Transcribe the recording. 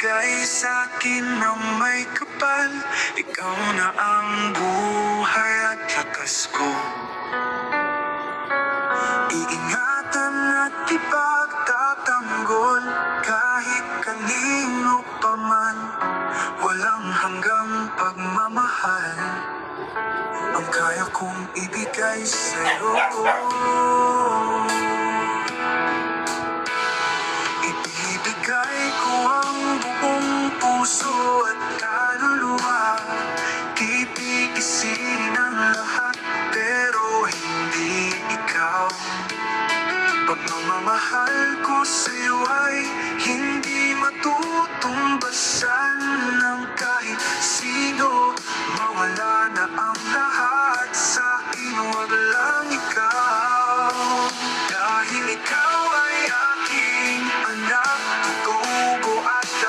ibigay sa'kin ng may kapal. Ikaw na ang buhay at lakas ko. Iingatan at ipagtatanggol kahit kanino pa man. Walang hanggang pagmamahal ang kaya kong ibigay sa'yo. Ibibigay ko